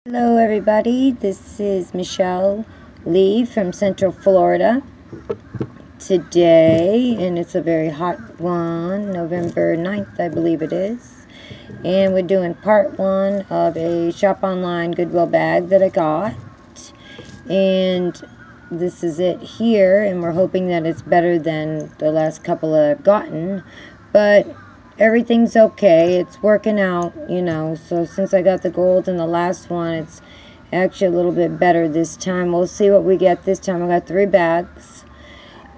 Hello everybody, this is Michelle Lee from Central Florida today, and it's a very hot one, November 9th I believe it is, and we're doing part one of a Shop Online Goodwill bag that I got, and this is it here, and we're hoping that it's better than the last couple I've gotten, but everything's okay. It's working out, you know. So since I got the gold in the last one, it's actually a little bit better this time. We'll see what we get this time. I got 3 bags.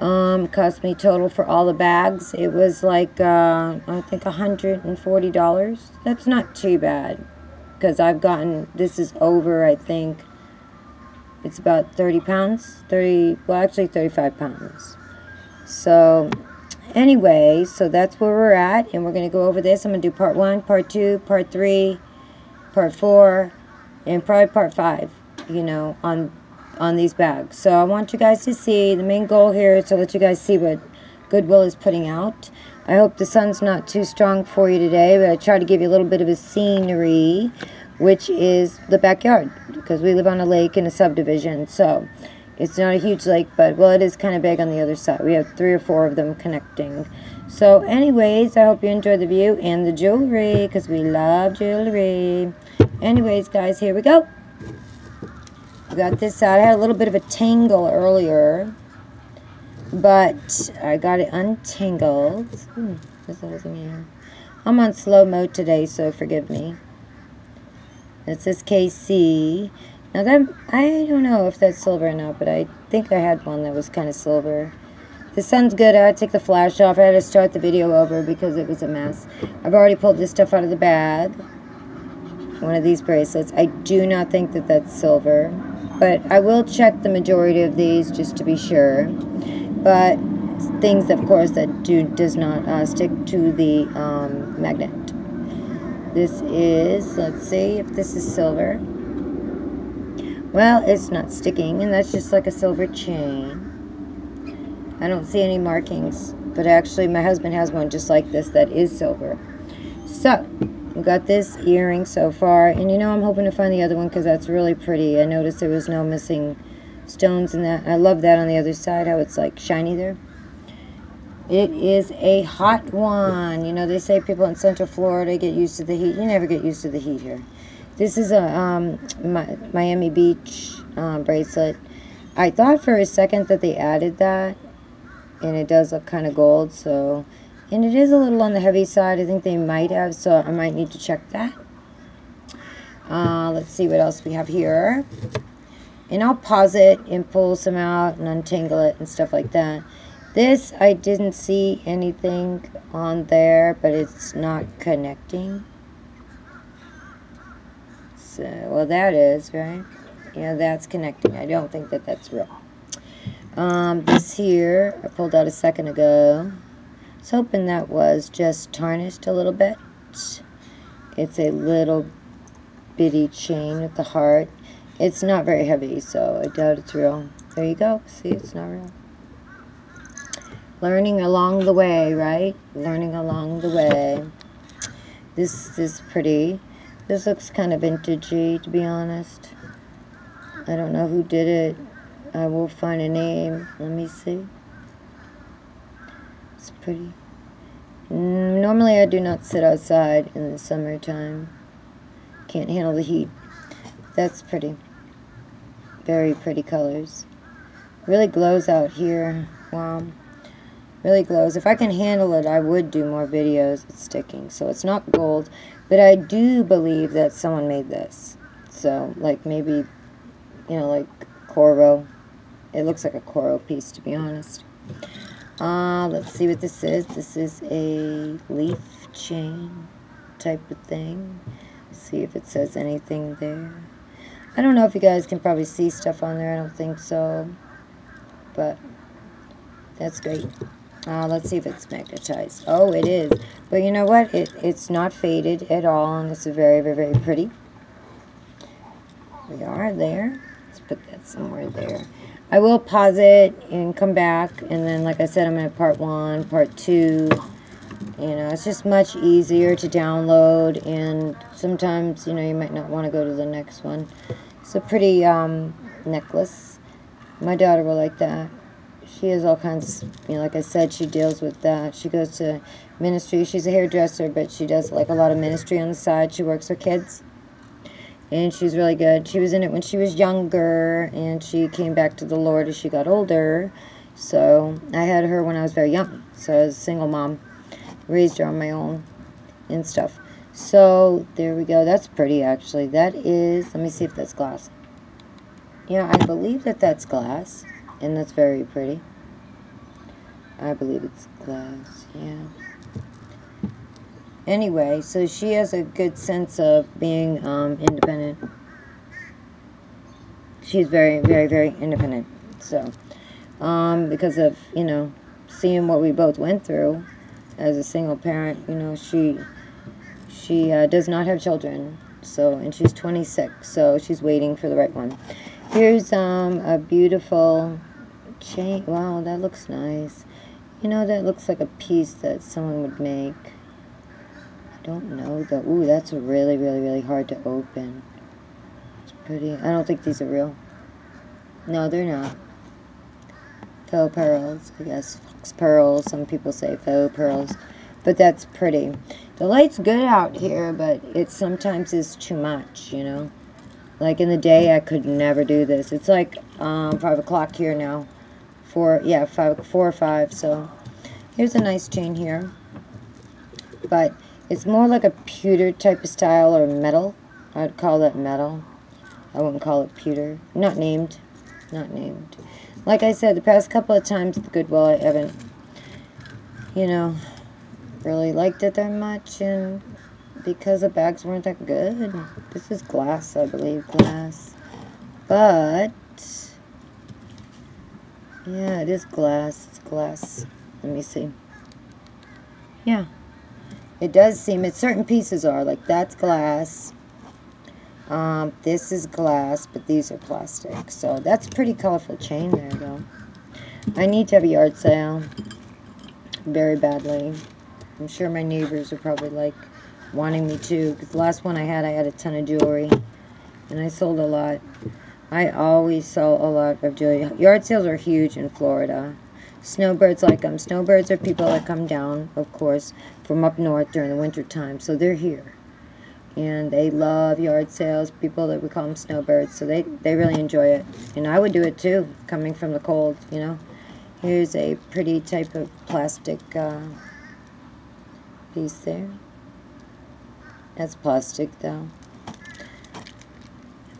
Cost me total for all the bags. It was like, I think $140. That's not too bad. Because I've gotten, this is over, I think, it's about 30 pounds. Well, actually 35 pounds. So anyway, so that's where we're at, and we're going to go over this. I'm going to do part 1, part 2, part 3, part 4, and probably part 5, you know, on these bags. So I want you guys to see, the main goal here is to let you guys see what Goodwill is putting out. I hope the sun's not too strong for you today, but I try to give you a little bit of a scenery, which is the backyard, because we live on a lake in a subdivision, so it's not a huge lake, but, well, it is kind of big on the other side. We have 3 or 4 of them connecting. So, anyways, I hope you enjoy the view and the jewelry, because we love jewelry. Anyways, guys, here we go. We got this out. I had a little bit of a tangle earlier, but I got it untangled. There's a little thing here. I'm on slow mode today, so forgive me. It says KC. Now that, I don't know if that's silver or not, but I think I had one that was kind of silver. The sun's good. I had to take the flash off. I had to start the video over because it was a mess. I've already pulled this stuff out of the bag. One of these bracelets. I do not think that that's silver, but I will check the majority of these just to be sure. But things, of course, that does not stick to the magnet. This is, let's see if this is silver. Well, it's not sticking, and that's just like a silver chain. I don't see any markings, but actually my husband has one just like this that is silver. So, we got this earring so far, and you know, I'm hoping to find the other one because that's really pretty. I noticed there was no missing stones in that. I love that on the other side, how it's like shiny there. It is a hot one. You know, they say people in Central Florida get used to the heat. You never get used to the heat here. This is a Miami Beach bracelet. I thought for a second that they added that, and it does look kind of gold, so, and it is a little on the heavy side. I think they might have, so I might need to check that. Let's see what else we have here. And I'll pause it and pull some out and untangle it and stuff like that. This, I didn't see anything on there, but it's not connecting. So, well, that is, right? Yeah, that's connecting. I don't think that that's real. This here, I pulled out a second ago. I was hoping that was just tarnished a little bit. It's a little bitty chain with the heart. It's not very heavy, so I doubt it's real. There you go. See, it's not real. Learning along the way, right? Learning along the way. This is pretty. This looks kind of vintagey, to be honest. I don't know who did it. I will find a name. Let me see. It's pretty. Normally I do not sit outside in the summertime. Can't handle the heat. That's pretty. Very pretty colors. Really glows out here. Wow. Really glows. If I can handle it, I would do more videos. It's sticking. So it's not gold. But I do believe that someone made this. So, like maybe, you know, like Coro. It looks like a Coro piece, to be honest. Let's see what this is. This is a leaf chain type of thing. See if it says anything there. I don't know if you guys can probably see stuff on there. I don't think so. But that's great. Let's see if it's magnetized. Oh, it is. But you know what? It's not faded at all, and it's very, very, very pretty. We are there. Let's put that somewhere there. I will pause it and come back, and then, like I said, I'm going to have part 1, part 2, You know, it's just much easier to download, and sometimes, you know, you might not want to go to the next one. It's a pretty necklace. My daughter will like that. She has all kinds, you know, like I said, she deals with that. She goes to ministry. She's a hairdresser, but she does like a lot of ministry on the side. She works with kids, and she's really good. She was in it when she was younger, and she came back to the Lord as she got older. So I had her when I was very young. So I was a single mom, raised her on my own and stuff. So there we go. That's pretty, actually. That is, let me see if that's glass. Yeah, I believe that that's glass, and that's very pretty. I believe it's glass, yeah. Anyway, so she has a good sense of being independent. She's very, very, very independent. So, because of, you know, seeing what we both went through as a single parent, you know, she does not have children. So, and she's 26, so she's waiting for the right one. Here's a beautiful chain. Wow, that looks nice. You know, that looks like a piece that someone would make. I don't know though. Ooh, that's really, really, really hard to open. It's pretty. I don't think these are real. No, they're not. Faux pearls, I guess. Fox pearls. Some people say faux pearls. But that's pretty. The light's good out here, but it sometimes is too much, you know. Like in the day, I could never do this. It's like 5 o'clock here now. 4 or 5. So here's a nice chain here. But it's more like a pewter type of style, or metal. I'd call that metal. I wouldn't call it pewter. Not named. Not named. Like I said, the past couple of times at the Goodwill, I haven't, you know, really liked it that much, and because the bags weren't that good. This is glass, I believe, glass. But yeah, it is glass. It's glass. Let me see. Yeah, it does seem, it's certain pieces are like, that's glass. This is glass, but these are plastic. So that's a pretty colorful chain there, though. I need to have a yard sale very badly. I'm sure my neighbors are probably like wanting me to, because the last one I had a ton of jewelry, and I sold a lot. I always sell a lot of jewelry. Yard sales are huge in Florida. Snowbirds like them. Snowbirds are people that come down, of course, from up north during the winter time, so they're here. And they love yard sales, people that we call them snowbirds, so they really enjoy it. And I would do it too, coming from the cold, you know. Here's a pretty type of plastic piece there. That's plastic though.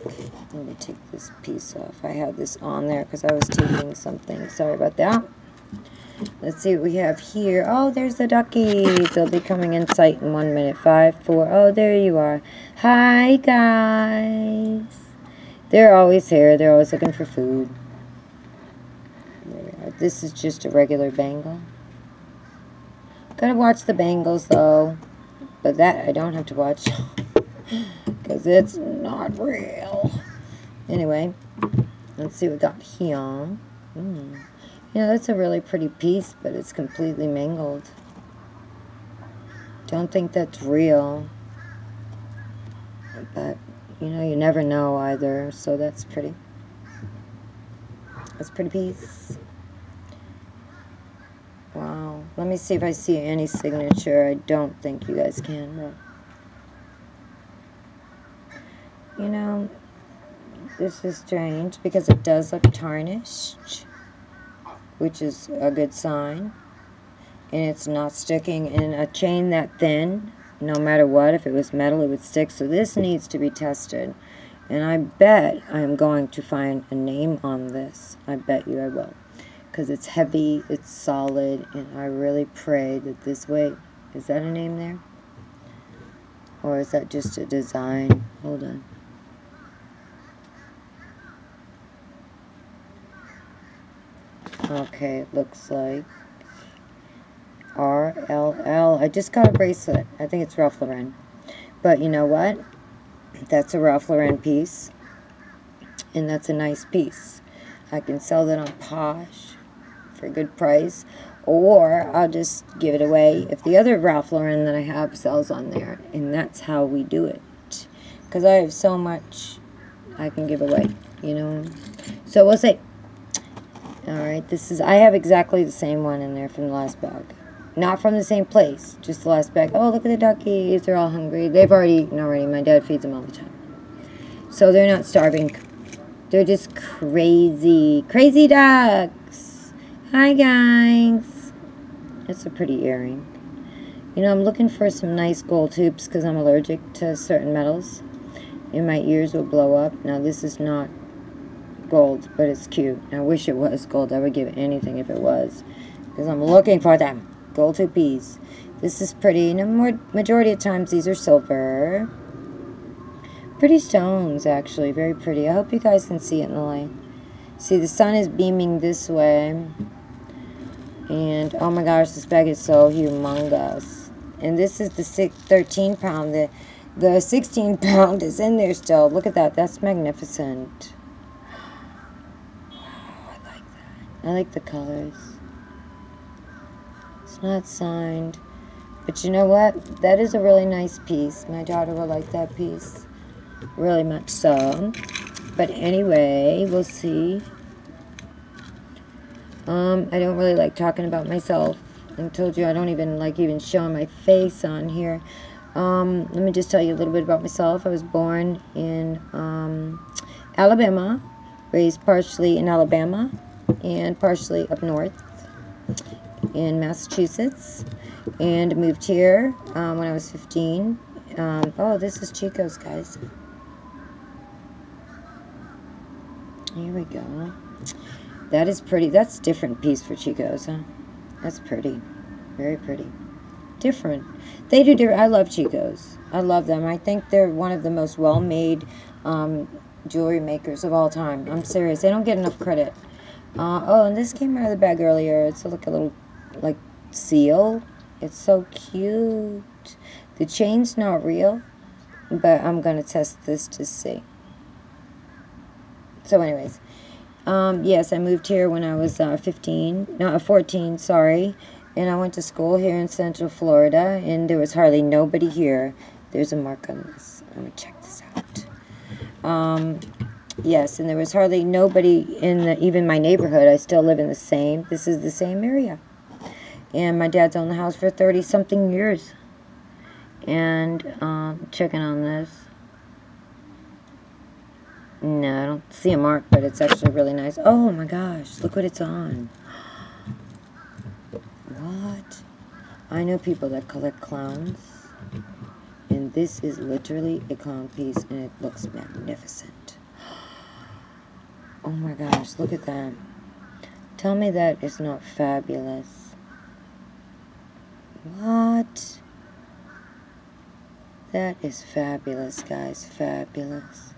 Okay, let me take this piece off. I had this on there because I was taping something. Sorry about that. Let's see what we have here. Oh, there's the duckies. They'll be coming in sight in 1 minute. 5, 4. Oh, there you are. Hi, guys. They're always here. They're always looking for food. There we are. This is just a regular bangle. Gotta watch the bangles, though. But that I don't have to watch. Because it's not real. Anyway, let's see what we got here. You know, that's a really pretty piece, but it's completely mangled. Don't think that's real. But, you know, you never know either, so that's pretty. That's a pretty piece. Wow. Let me see if I see any signature. I don't think you guys can, but... You know, this is strange because it does look tarnished, which is a good sign. And it's not sticking in a chain that thin. No matter what, if it was metal, it would stick. So this needs to be tested. And I bet I'm going to find a name on this. I bet you I will. Because it's heavy, it's solid, and I really pray that this way... Is that a name there? Or is that just a design? Hold on. Okay, it looks like RLL. I just got a bracelet. I think it's Ralph Lauren. But you know what? That's a Ralph Lauren piece. And that's a nice piece. I can sell that on Posh for a good price. or I'll just give it away if the other Ralph Lauren that I have sells on there. And that's how we do it. Because I have so much I can give away, you know. So we'll see. Alright, I have exactly the same one in there from the last bag. Not from the same place, just the last bag. Oh, look at the duckies. They're all hungry. They've already eaten already. My dad feeds them all the time. So they're not starving. They're just crazy. Crazy ducks. Hi, guys. That's a pretty earring. You know, I'm looking for some nice gold tubes because I'm allergic to certain metals. And my ears will blow up. Now, this is not gold, but it's cute. I wish it was gold. I would give anything if it was. Because I'm looking for them. Gold tube piece. This is pretty. Majority of times these are silver. Pretty stones, actually. Very pretty. I hope you guys can see it in the light. See, the sun is beaming this way. And, oh my gosh, this bag is so humongous. And this is the 13 pound. The 16 pound is in there still. Look at that. That's magnificent. Wow, I like that. I like the colors. It's not signed. But you know what? That is a really nice piece. My daughter will like that piece. Really much so. But anyway, we'll see. I don't really like talking about myself. I told you I don't even like showing my face on here. Let me just tell you a little bit about myself. I was born in Alabama, raised partially in Alabama and partially up north in Massachusetts, and moved here when I was 15. Oh, this is Chico's, guys. Here we go. That is pretty. That's a different piece for Chico's, huh? That's pretty. Very pretty. Different. They do different. I love Chico's. I love them. I think they're one of the most well-made jewelry makers of all time. I'm serious. They don't get enough credit. Oh, and this came out of the bag earlier. It's like a little, like, seal. It's so cute. The chain's not real, but I'm going to test this to see. So anyways, yes, I moved here when I was 14, sorry, and I went to school here in Central Florida, and there was hardly nobody here. There's a mark on this. I'm going to check this out. Yes, and there was hardly nobody in even my neighborhood. I still live in this is the same area. And my dad's owned the house for 30-something years. And checking on this. No, I don't see a mark, but it's actually really nice. Oh my gosh, look what it's on. What? I know people that collect clowns. And this is literally a clown piece, and it looks magnificent. Oh my gosh, look at that. Tell me that is not fabulous. What? That is fabulous, guys. Fabulous.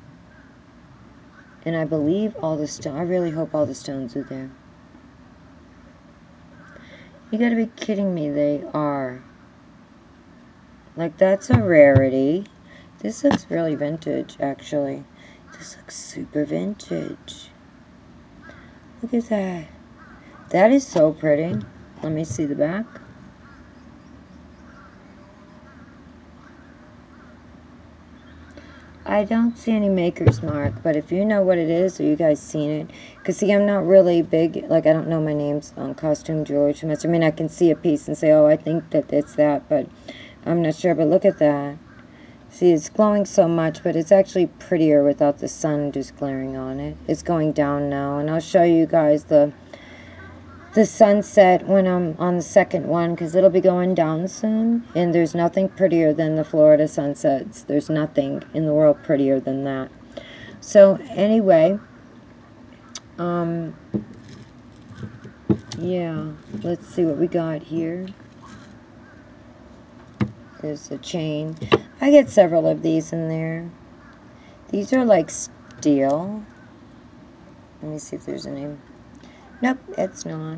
And I believe all the stones, I really hope all the stones are there. You gotta be kidding me, they are. Like, that's a rarity. This looks really vintage, actually. This looks super vintage. Look at that. That is so pretty. Let me see the back. I don't see any maker's mark, but if you know what it is, or you guys seen it, because see, I'm not really big, like I don't know my names on costume jewelry too much. I mean, I can see a piece and say, oh, I think that it's that, but I'm not sure. But look at that. See, it's glowing so much, but it's actually prettier without the sun just glaring on it. It's going down now, and I'll show you guys the sunset when I'm on the second one, because it'll be going down soon, and there's nothing prettier than the Florida sunsets. There's nothing in the world prettier than that. So anyway, yeah, let's see what we got here. There's a chain. I get several of these in there. These are like steel. Let me see if there's a name. Nope, it's not.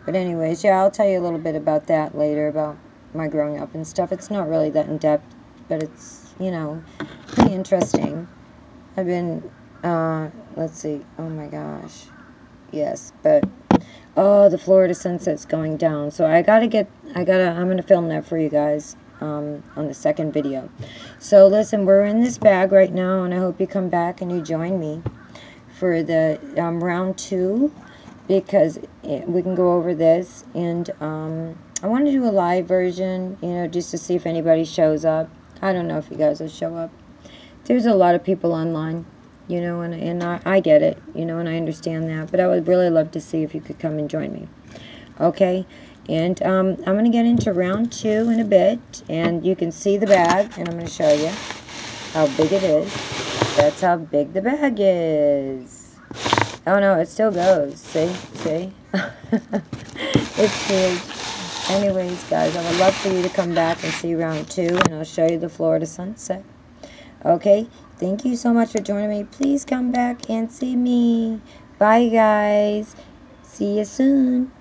But anyways, yeah, I'll tell you a little bit about that later, about my growing up and stuff. It's not really that in-depth, but it's, you know, pretty interesting. I've been, let's see, oh my gosh. Yes, but Oh, the Florida sunset's going down. So I'm going to film that for you guys on the second video. So listen, we're in this bag right now, and I hope you come back and you join me for the round 2, because we can go over this. And I want to do a live version, you know, just to see if anybody shows up. I don't know if you guys will show up. There's a lot of people online, you know, and I get it, you know, and I understand that. But I would really love to see if you could come and join me. Okay? And I'm going to get into round 2 in a bit. And you can see the bag, and I'm going to show you how big it is. That's how big the bag is. Oh, no, it still goes. See? See? It's huge. Anyways, guys, I would love for you to come back and see round 2, and I'll show you the Florida sunset. Okay? Thank you so much for joining me. Please come back and see me. Bye, guys. See you soon.